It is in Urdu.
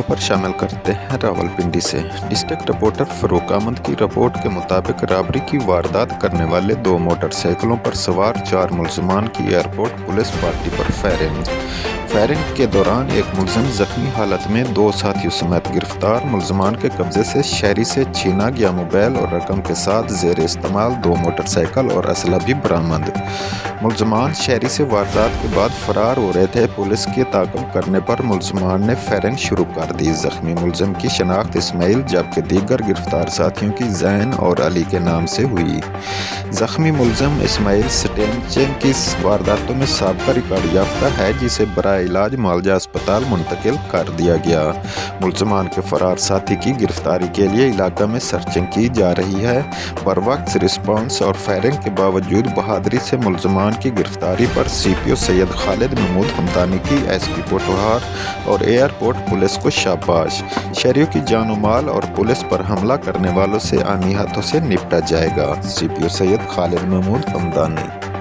خبر شامل کرتے ہیں راولپنڈی سے۔ ڈسٹرکٹ رپورٹر فاروق احمد کی رپورٹ کے مطابق رابری کی واردات کرنے والے 2 موٹر سائیکلوں پر سوار 4 ملزمان کی ایئرپورٹ پولیس پارٹی پر فائرنگ کے دوران ایک ملزم زخمی حالت میں 2 ساتھیوں سمیت گرفتار۔ ملزمان کے قبضے سے شہری سے چھینا گیا موبائل اور رقم کے ساتھ زیر استعمال 2 موٹر سائیکل اور اسلحہ بھی برآمد۔ ملزمان شہری سے واردات کے بعد فرار ہو رہے تھے۔ پولیس کے تعاقب کرنے پر ملزمان نے فائرنگ شروع کر دی۔ زخمی ملزم کی شناخت اسماعیل جبکہ دیگر گرفتار ساتھیوں کی زین اور علی کے نام سے ہوئی۔ زخمی ملزم اسماعیل سٹینچن کی وارداتوں میں سابقہ ریکارڈ یافتہ ہے، جسے برائے علاج معالجہ اسپتال منتقل کر دیا گیا۔ ملزمان کے فرار ساتھی کی گرفتاری کے لیے علاقہ میں سرچنگ کی جا رہی ہے۔ بروقت رسپانس اور فائرنگ کے باوجود بہادری سے ملزمان کی گرفتاری پر سی پی او سید خالد محمود حمدانی کی ایس پی پوٹھوہار اور ایئرپورٹ پولیس کو شاباش۔ شہریوں کی جان و مال اور پولیس پر حملہ کرنے والوں سے آئینی ہاتھوں سے نپٹا جائے گا۔ سی پی او سید خالد محمود حمدانی۔